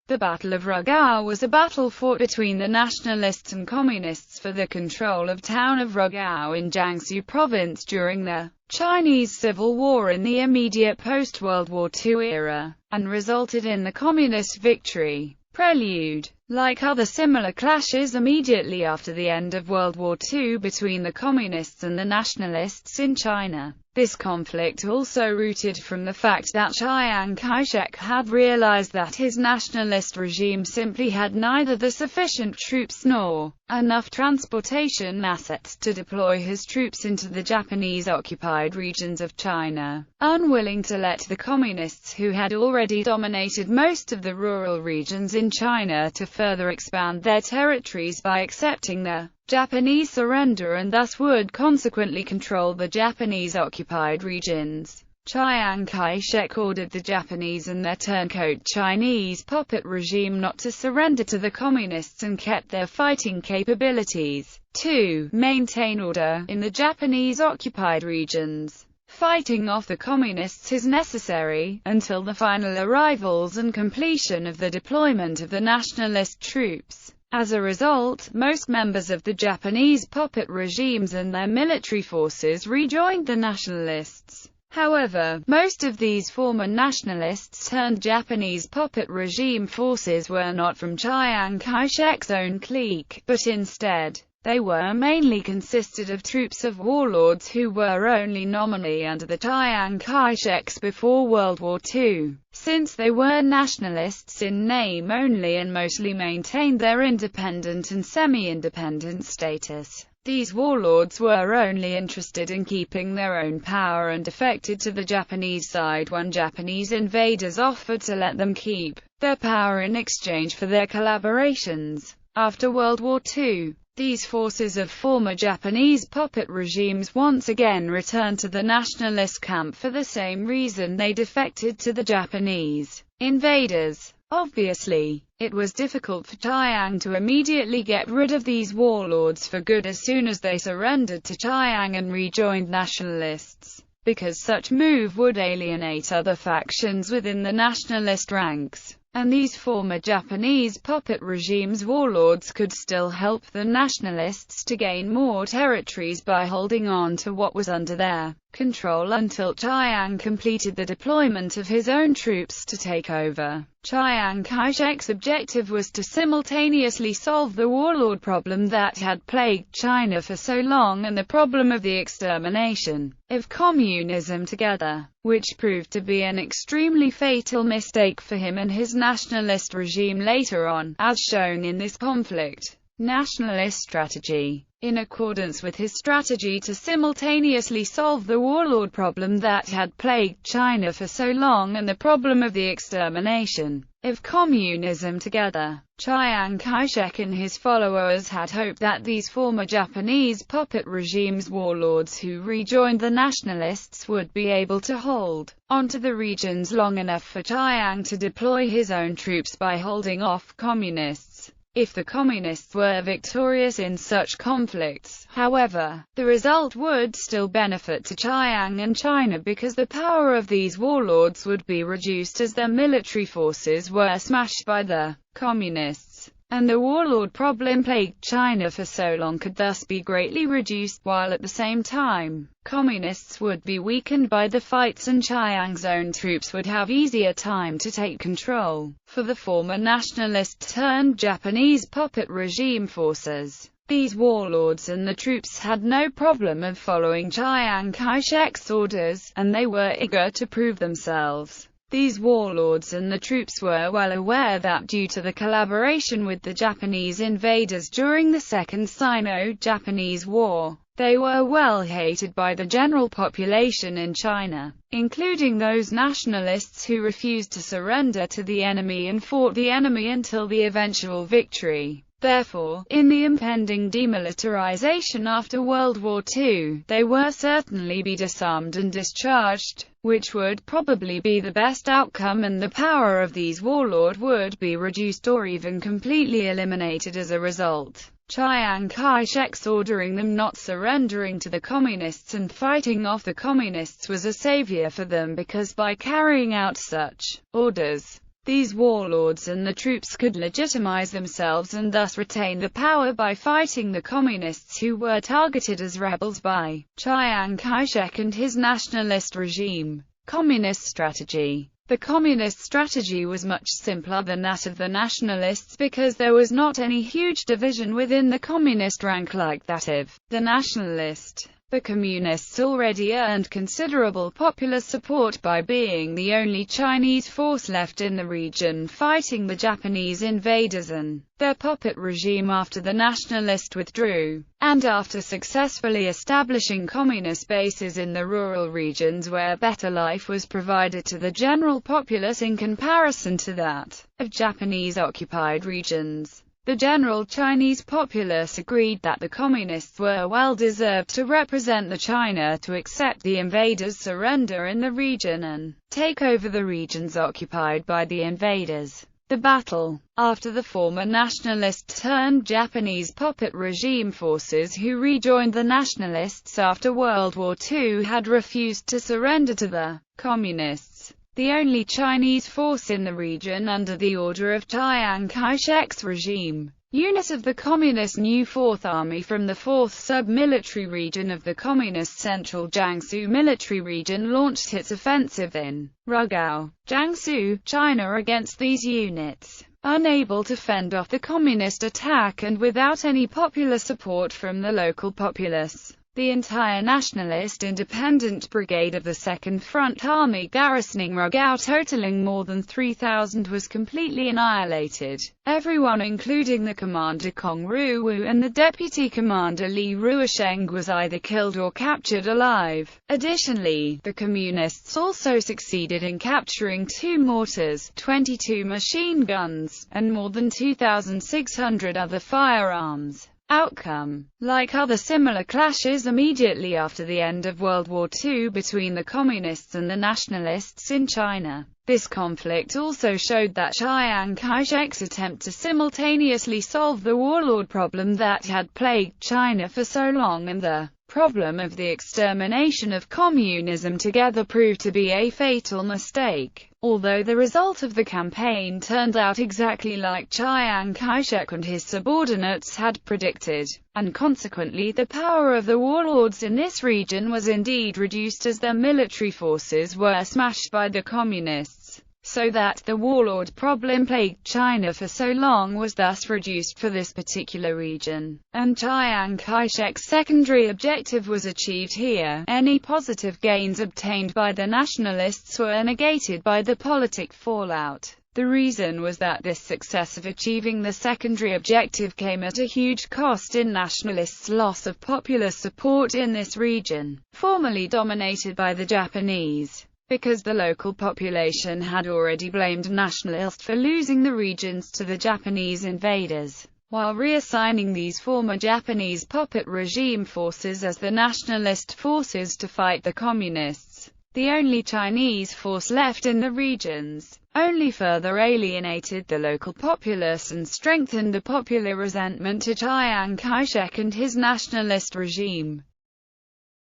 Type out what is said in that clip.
The Battle of Rugao was a battle fought between the nationalists and communists for the control of town of Rugao in Jiangsu province during the Chinese Civil War in the immediate post-World War II era, and resulted in the communist victory. Prelude. Like other similar clashes immediately after the end of World War II between the communists and the nationalists in China, this conflict also rooted from the fact that Chiang Kai-shek had realized that his nationalist regime simply had neither the sufficient troops nor enough transportation assets to deploy his troops into the Japanese-occupied regions of China. Unwilling to let the communists, who had already dominated most of the rural regions in China, to further expand their territories by accepting the Japanese surrender and thus would consequently control the Japanese-occupied regions, Chiang Kai-shek ordered the Japanese and their turncoat Chinese puppet regime not to surrender to the communists and kept their fighting capabilities to maintain order in the Japanese-occupied regions. Fighting off the communists is necessary until the final arrivals and completion of the deployment of the nationalist troops. As a result, most members of the Japanese puppet regimes and their military forces rejoined the nationalists. However, most of these former nationalists turned Japanese puppet regime forces were not from Chiang Kai-shek's own clique, but instead, they were mainly consisted of troops of warlords who were only nominally under the Chiang Kai-sheks before World War II. Since they were nationalists in name only and mostly maintained their independent and semi-independent status, these warlords were only interested in keeping their own power and defected to the Japanese side when Japanese invaders offered to let them keep their power in exchange for their collaborations. After World War II, these forces of former Japanese puppet regimes once again returned to the nationalist camp for the same reason they defected to the Japanese invaders. Obviously, it was difficult for Chiang to immediately get rid of these warlords for good as soon as they surrendered to Chiang and rejoined nationalists, because such move would alienate other factions within the nationalist ranks. And these former Japanese puppet regimes' warlords could still help the nationalists to gain more territories by holding on to what was under their control until Chiang completed the deployment of his own troops to take over. Chiang Kai-shek's objective was to simultaneously solve the warlord problem that had plagued China for so long and the problem of the extermination of communism together, which proved to be an extremely fatal mistake for him and his nationalist regime later on, as shown in this conflict. Nationalist Strategy. In accordance with his strategy to simultaneously solve the warlord problem that had plagued China for so long and the problem of the extermination of communism together, Chiang Kai-shek and his followers had hoped that these former Japanese puppet regimes' warlords who rejoined the nationalists would be able to hold onto the regions long enough for Chiang to deploy his own troops by holding off communists. If the communists were victorious in such conflicts, however, the result would still benefit to Chiang and China because the power of these warlords would be reduced as their military forces were smashed by the communists, and the warlord problem plagued China for so long could thus be greatly reduced, while at the same time, communists would be weakened by the fights and Chiang's own troops would have easier time to take control. For the former nationalist-turned-Japanese puppet regime forces, these warlords and the troops had no problem of following Chiang Kai-shek's orders, and they were eager to prove themselves. These warlords and the troops were well aware that due to the collaboration with the Japanese invaders during the Second Sino-Japanese War, they were well hated by the general population in China, including those nationalists who refused to surrender to the enemy and fought the enemy until the eventual victory. Therefore, in the impending demilitarization after World War II, they were certainly be disarmed and discharged, which would probably be the best outcome, and the power of these warlords would be reduced or even completely eliminated as a result. Chiang Kai-shek's ordering them not surrendering to the communists and fighting off the communists was a savior for them because by carrying out such orders, These warlords and the troops could legitimize themselves and thus retain the power by fighting the communists who were targeted as rebels by Chiang Kai-shek and his nationalist regime. Communist strategy. The communist strategy was much simpler than that of the nationalists because there was not any huge division within the communist rank like that of the nationalist. The communists already earned considerable popular support by being the only Chinese force left in the region fighting the Japanese invaders and their puppet regime after the nationalists withdrew, and after successfully establishing communist bases in the rural regions where better life was provided to the general populace in comparison to that of Japanese-occupied regions. The general Chinese populace agreed that the communists were well deserved to represent the China to accept the invaders' surrender in the region and take over the regions occupied by the invaders. The battle. After the former nationalist-turned-Japanese puppet regime forces who rejoined the nationalists after World War II had refused to surrender to the communists, the only Chinese force in the region under the order of Chiang Kai-shek's regime. Unit of the Communist New Fourth Army from the 4th Sub-Military Region of the Communist Central Jiangsu Military Region launched its offensive in Rugao, Jiangsu, China against these units. Unable to fend off the communist attack and without any popular support from the local populace, the entire Nationalist Independent Brigade of the 2nd Front Army garrisoning Rugao, totaling more than 3,000, was completely annihilated. Everyone, including the commander Kong Ruwu and the deputy commander Li Ruisheng, was either killed or captured alive. Additionally, the communists also succeeded in capturing 2 mortars, 22 machine guns, and more than 2,600 other firearms. Outcome. Like other similar clashes immediately after the end of World War II between the communists and the nationalists in China, this conflict also showed that Chiang Kai-shek's attempt to simultaneously solve the warlord problem that had plagued China for so long and the problem of the extermination of communism together proved to be a fatal mistake. Although the result of the campaign turned out exactly like Chiang Kai-shek and his subordinates had predicted, and consequently the power of the warlords in this region was indeed reduced as their military forces were smashed by the communists, so that the warlord problem plagued China for so long was thus reduced for this particular region, and Chiang Kai-shek's secondary objective was achieved here. Any positive gains obtained by the nationalists were negated by the politic fallout. The reason was that this success of achieving the secondary objective came at a huge cost in nationalists' loss of popular support in this region, formerly dominated by the Japanese, because the local population had already blamed nationalists for losing the regions to the Japanese invaders, while reassigning these former Japanese puppet regime forces as the nationalist forces to fight the communists. The only Chinese force left in the regions only further alienated the local populace and strengthened the popular resentment to Chiang Kai-shek and his nationalist regime.